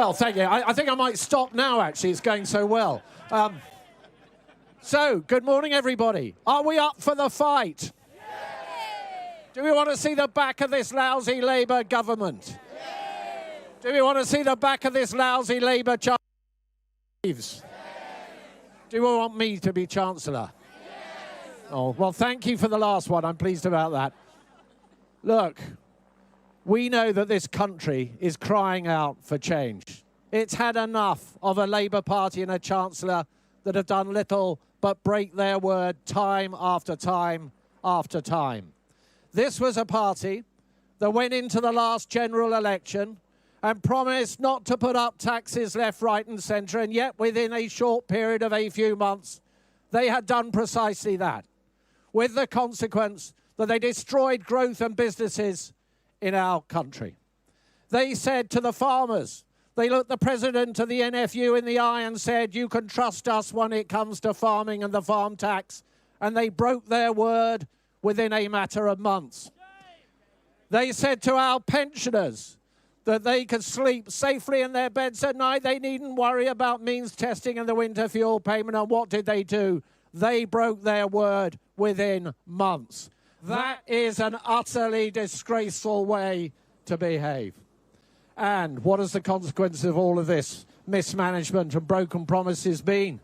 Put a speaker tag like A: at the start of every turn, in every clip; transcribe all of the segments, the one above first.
A: Well, thank you. I think I might stop now, actually. It's going so well. So, good morning, everybody. Are we up for the fight? Yes. Do we want to see the back of this lousy Labour government? Yes. Do we want to see the back of this lousy Labour Chancellor? Reeves? Yes. Do we want me to be Chancellor? Yes. Oh, well, thank you for the last one. I'm pleased about that. Look, we know that this country is crying out for change. It's had enough of a Labour Party and a Chancellor that have done little but break their word time after time after time. This was a party that went into the last general election and promised not to put up taxes left, right and centre, and yet within a short period of a few months, they had done precisely that, with the consequence that they destroyed growth and businesses in our country. They said to the farmers, they looked the president of the NFU in the eye and said, you can trust us when it comes to farming and the farm tax. And they broke their word within a matter of months. They said to our pensioners that they could sleep safely in their beds at night. They needn't worry about means testing and the winter fuel payment. And what did they do? They broke their word within months. That is an utterly disgraceful way to behave. And what has the consequence of all of this mismanagement and broken promises been?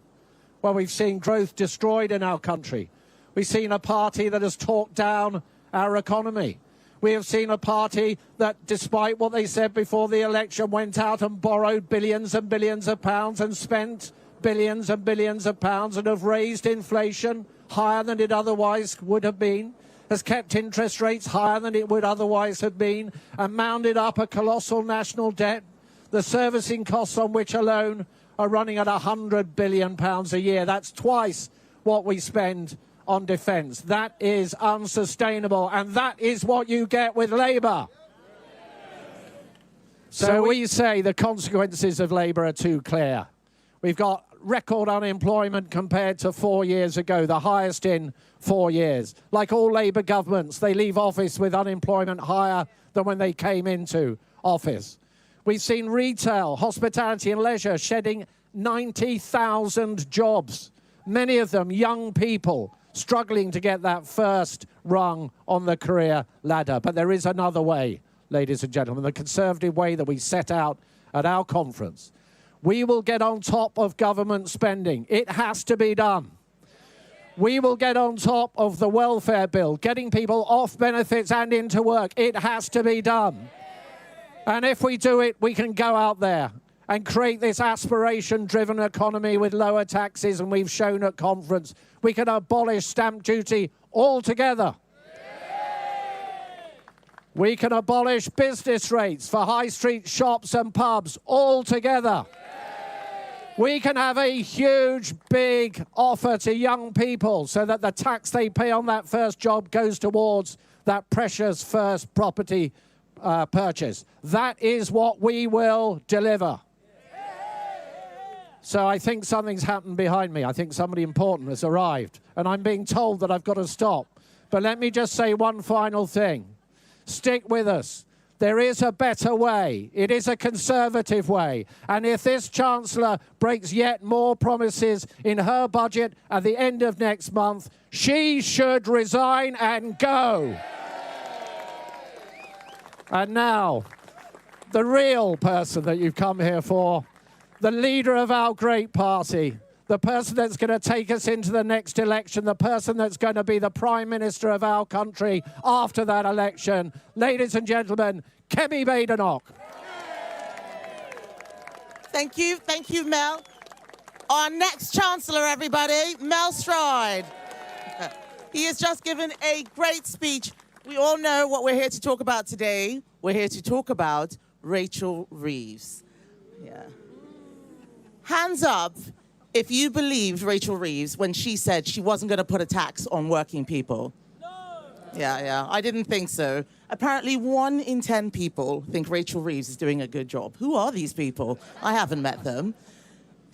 A: Well, we've seen growth destroyed in our country. We've seen a party that has talked down our economy. We have seen a party that, despite what they said before the election, went out and borrowed billions and billions of pounds and spent billions and billions of pounds and have raised inflation higher than it otherwise would have been, has kept interest rates higher than it would otherwise have been, and mounted up a colossal national debt, the servicing costs on which alone are running at £100 billion a year. That's twice what we spend on defence. That is unsustainable, and that is what you get with Labour. So we say the consequences of Labour are too clear. We've got record unemployment compared to 4 years ago, the highest in 4 years. Like all Labour governments, they leave office with unemployment higher than when they came into office. We've seen retail, hospitality and leisure shedding 90,000 jobs, many of them young people struggling to get that first rung on the career ladder. But there is another way, ladies and gentlemen, the Conservative way that we set out at our conference. We will get on top of government spending. It has to be done. We will get on top of the welfare bill, getting people off benefits and into work. It has to be done. And if we do it, we can go out there and create this aspiration-driven economy with lower taxes, and we've shown at conference we can abolish stamp duty altogether. We can abolish business rates for high street shops and pubs altogether. We can have a huge, big offer to young people so that the tax they pay on that first job goes towards that precious first property purchase. That is what we will deliver. So I think something's happened behind me. I think somebody important has arrived, and I'm being told that I've got to stop. But let me just say one final thing. Stick with us. There is a better way. It is a Conservative way. And if this Chancellor breaks yet more promises in her budget at the end of next month, she should resign and go. And now, the real person that you've come here for, the leader of our great party, the person that's going to take us into the next election, the person that's going to be the Prime Minister of our country after that election. Ladies and gentlemen, Kemi Badenoch.
B: Thank you, Mel. Our next Chancellor, everybody, Mel Stride. He has just given a great speech. We all know what we're here to talk about today. We're here to talk about Rachel Reeves. Yeah. Hands up if you believed Rachel Reeves when she said she wasn't going to put a tax on working people. No. Yeah, I didn't think so. Apparently 1 in 10 people think Rachel Reeves is doing a good job. Who are these people? I haven't met them.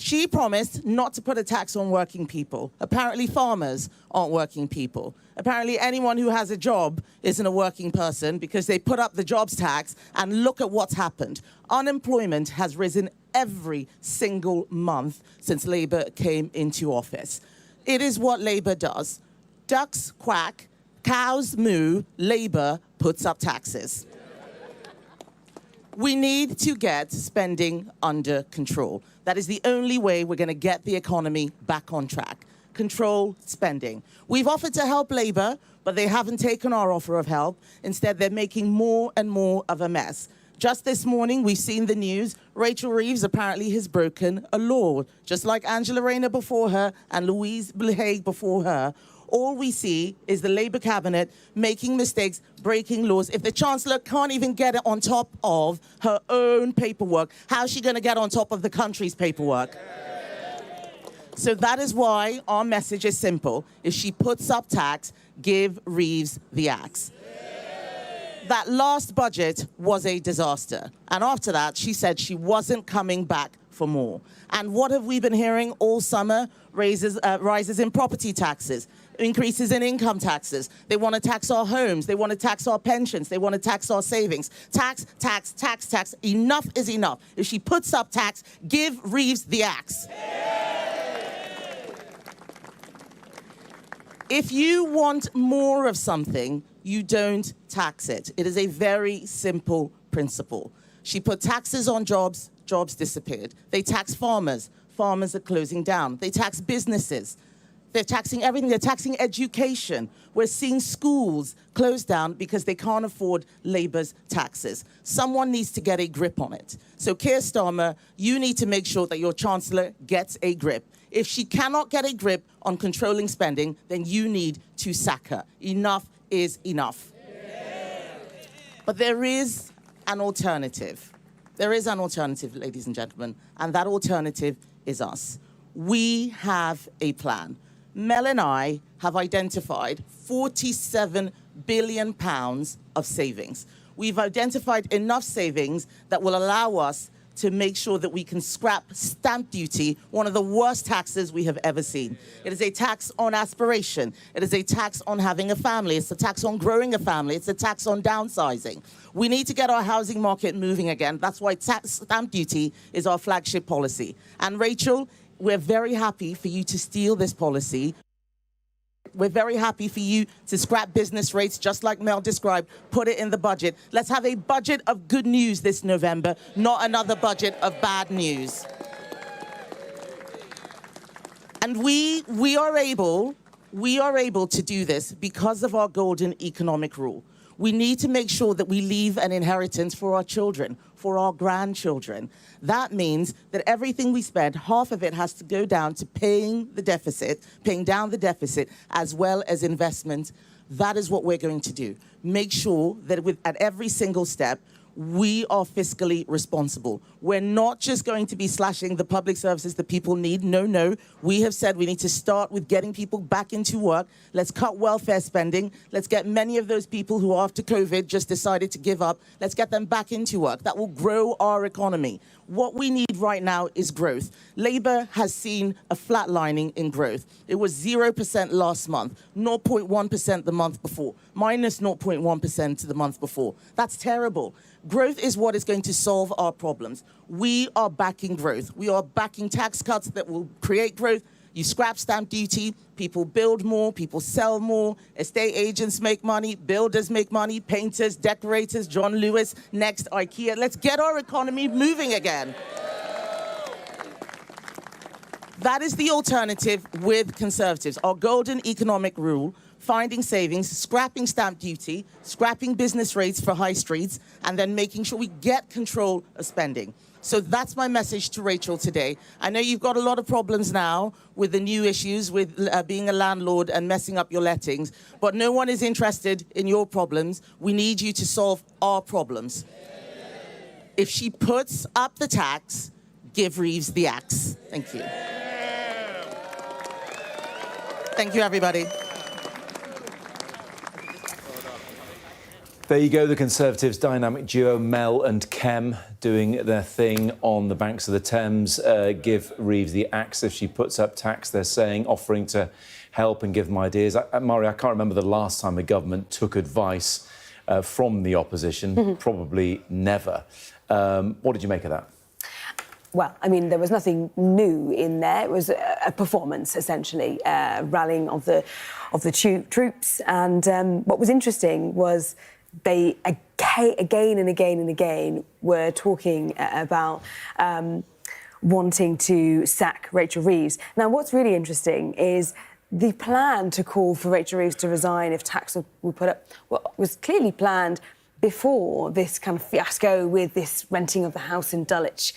B: She promised not to put a tax on working people. Apparently farmers aren't working people. Apparently anyone who has a job isn't a working person because they put up the jobs tax, and look at what's happened. Unemployment has risen every single month since Labour came into office. It is what Labour does. Ducks quack, cows moo, Labour puts up taxes. We need to get spending under control. That is the only way we're going to get the economy back on track. Control spending. We've offered to help Labour, but they haven't taken our offer of help. Instead, they're making more and more of a mess. Just this morning, we've seen the news. Rachel Reeves apparently has broken a law, just like Angela Rayner before her and Louise Haigh before her. All we see is the Labour cabinet making mistakes, breaking laws. If the Chancellor can't even get it on top of her own paperwork, how's she going to get on top of the country's paperwork? So that is why our message is simple. If she puts up tax, give Reeves the axe. That last budget was a disaster. And after that, she said she wasn't coming back for more. And what have we been hearing all summer? Rises in property taxes, increases in income taxes. They want to tax our homes. They want to tax our pensions. They want to tax our savings. Tax, tax, tax, tax. Enough is enough. If she puts up tax, give Reeves the axe. If you want more of something, you don't tax it. It is a very simple principle. She put taxes on jobs, jobs disappeared. They tax farmers, farmers are closing down. They tax businesses. They're taxing everything. They're taxing education. We're seeing schools close down because they can't afford Labour's taxes. Someone needs to get a grip on it. So Keir Starmer, you need to make sure that your Chancellor gets a grip. If she cannot get a grip on controlling spending, then you need to sack her. Enough is enough. But there is an alternative. There is an alternative, ladies and gentlemen, and that alternative is us. We have a plan. Mel and I have identified £47 billion of savings. We've identified enough savings that will allow us to make sure that we can scrap stamp duty, one of the worst taxes we have ever seen. It is a tax on aspiration. It is a tax on having a family. It's a tax on growing a family. It's a tax on downsizing. We need to get our housing market moving again. That's why stamp duty is our flagship policy. And Rachel, we're very happy for you to steal this policy. We're very happy for you to scrap business rates, just like Mel described, put it in the budget. Let's have a budget of good news this November, not another budget of bad news. And we are able to do this because of our golden economic rule. We need to make sure that we leave an inheritance for our children, for our grandchildren. That means that everything we spend, half of it has to go down to paying down the deficit, as well as investment. That is what we're going to do. Make sure that at every single step, we are fiscally responsible. We're not just going to be slashing the public services that people need. No, no. We have said we need to start with getting people back into work. Let's cut welfare spending. Let's get many of those people who after COVID just decided to give up. Let's get them back into work. That will grow our economy. What we need right now is growth. Labour has seen a flatlining in growth. It was 0% last month, 0.1% the month before, minus 0.1% the month before. That's terrible. Growth is what is going to solve our problems. We are backing growth. We are backing tax cuts that will create growth. You scrap stamp duty, people build more, people sell more, estate agents make money, builders make money, painters, decorators, John Lewis, next IKEA. Let's get our economy moving again. That is the alternative with Conservatives. Our golden economic rule, finding savings, scrapping stamp duty, scrapping business rates for high streets, and then making sure we get control of spending. So that's my message to Rachel today. I know you've got a lot of problems now with the new issues with being a landlord and messing up your lettings, but no one is interested in your problems. We need you to solve our problems. If she puts up the tax, give Reeves the axe. Thank you. Thank you, everybody.
C: There you go, the Conservatives' dynamic duo, Mel and Kem, doing their thing on the banks of the Thames. Give Reeves the axe if she puts up tax, they're saying, offering to help and give them ideas. Mari, I can't remember the last time a government took advice from the opposition. Probably never. What did you make of that?
D: Well, I mean, there was nothing new in there. It was a performance, essentially, rallying of the troops. And what was interesting was they again and again were talking about wanting to sack Rachel Reeves. Now, what's really interesting is the plan to call for Rachel Reeves to resign if tax were put up was clearly planned before this kind of fiasco with this renting of the house in Dulwich,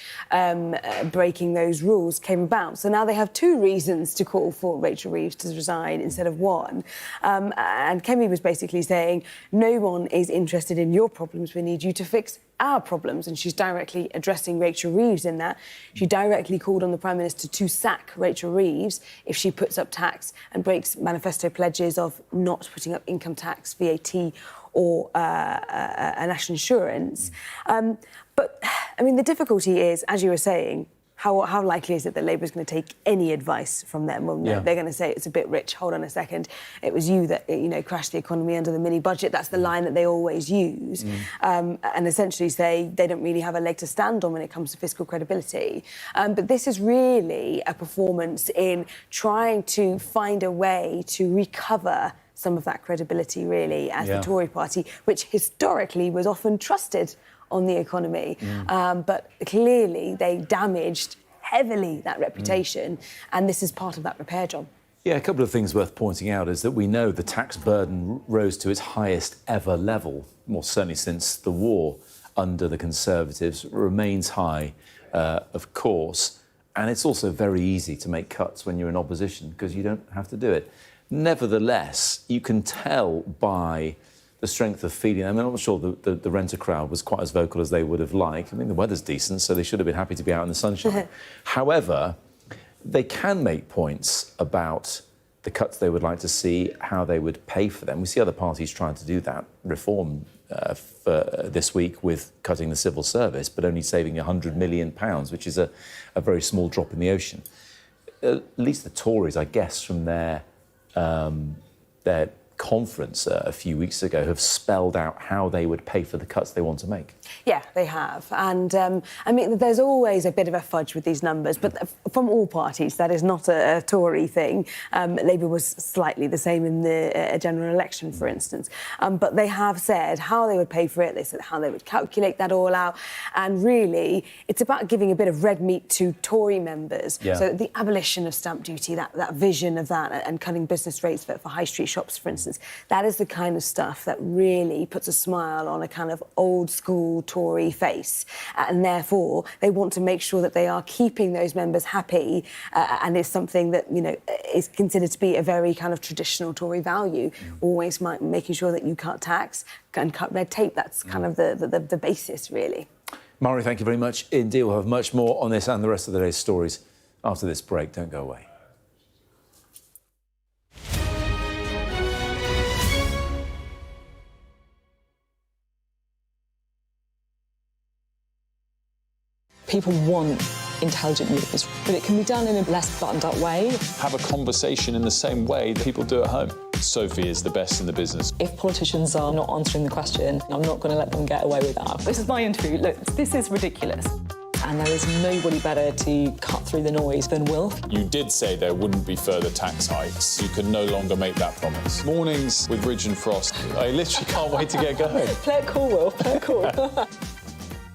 D: breaking those rules came about. So now they have two reasons to call for Rachel Reeves to resign instead of one. And Kemi was basically saying, no one is interested in your problems, we need you to fix our problems. And she's directly addressing Rachel Reeves in that. She directly called on the Prime Minister to sack Rachel Reeves if she puts up tax and breaks manifesto pledges of not putting up income tax, VAT, or a national insurance. But, I mean, the difficulty is, as you were saying, how likely is it that Labour is going to take any advice from them? Well, no, they're going to say it's a bit rich. Hold on a second. It was you that, crashed the economy under the mini-budget. That's the line that they always use. And essentially say they don't really have a leg to stand on when it comes to fiscal credibility. But this is really a performance in trying to find a way to recover some of that credibility, really, as the Tory party, which historically was often trusted on the economy. But clearly they damaged heavily that reputation, and this is part of that repair job.
C: Yeah, a couple of things worth pointing out is that we know the tax burden rose to its highest ever level, more certainly since the war under the Conservatives, remains high, of course, and it's also very easy to make cuts when you're in opposition because you don't have to do it. Nevertheless, you can tell by the strength of feeling. I mean, I'm not sure the renter crowd was quite as vocal as they would have liked. I mean, the weather's decent, so they should have been happy to be out in the sunshine. However, they can make points about the cuts they would like to see, how they would pay for them. We see other parties trying to do that reform for this week with cutting the civil service, but only saving £100 million, which is a very small drop in the ocean. At least the Tories, I guess, from their conference a few weeks ago have spelled out how they would pay for the cuts they want to make.
D: Yeah, they have. And, I mean, there's always a bit of a fudge with these numbers, but from all parties, that is not a Tory thing. Labour was slightly the same in the general election, for instance. But they have said how they would pay for it. They said how they would calculate that all out. And really, it's about giving a bit of red meat to Tory members. So the abolition of stamp duty, that vision of that, and cutting business rates for high street shops, for instance, that is the kind of stuff that really puts a smile on a kind of old-school Tory face. And therefore, they want to make sure that they are keeping those members happy, and is something that, is considered to be a very kind of traditional Tory value. Always making sure that you cut tax and cut red tape. That's kind of the basis, really.
C: Mari, thank you very much indeed. We'll have much more on this and the rest of the day's stories after this break. Don't go away.
E: People want intelligent news, but it can be done in a less buttoned-up way.
F: Have a conversation in the same way that people do at home. Sophie is the best in the business.
E: If politicians are not answering the question, I'm not going to let them get away with that. This is my interview. Look, this is ridiculous. And there is nobody better to cut through the noise than Will.
F: You did say there wouldn't be further tax hikes. You can no longer make that promise. Mornings with Ridge and Frost. I literally can't wait to get going.
E: Play it cool, Will. Play it cool.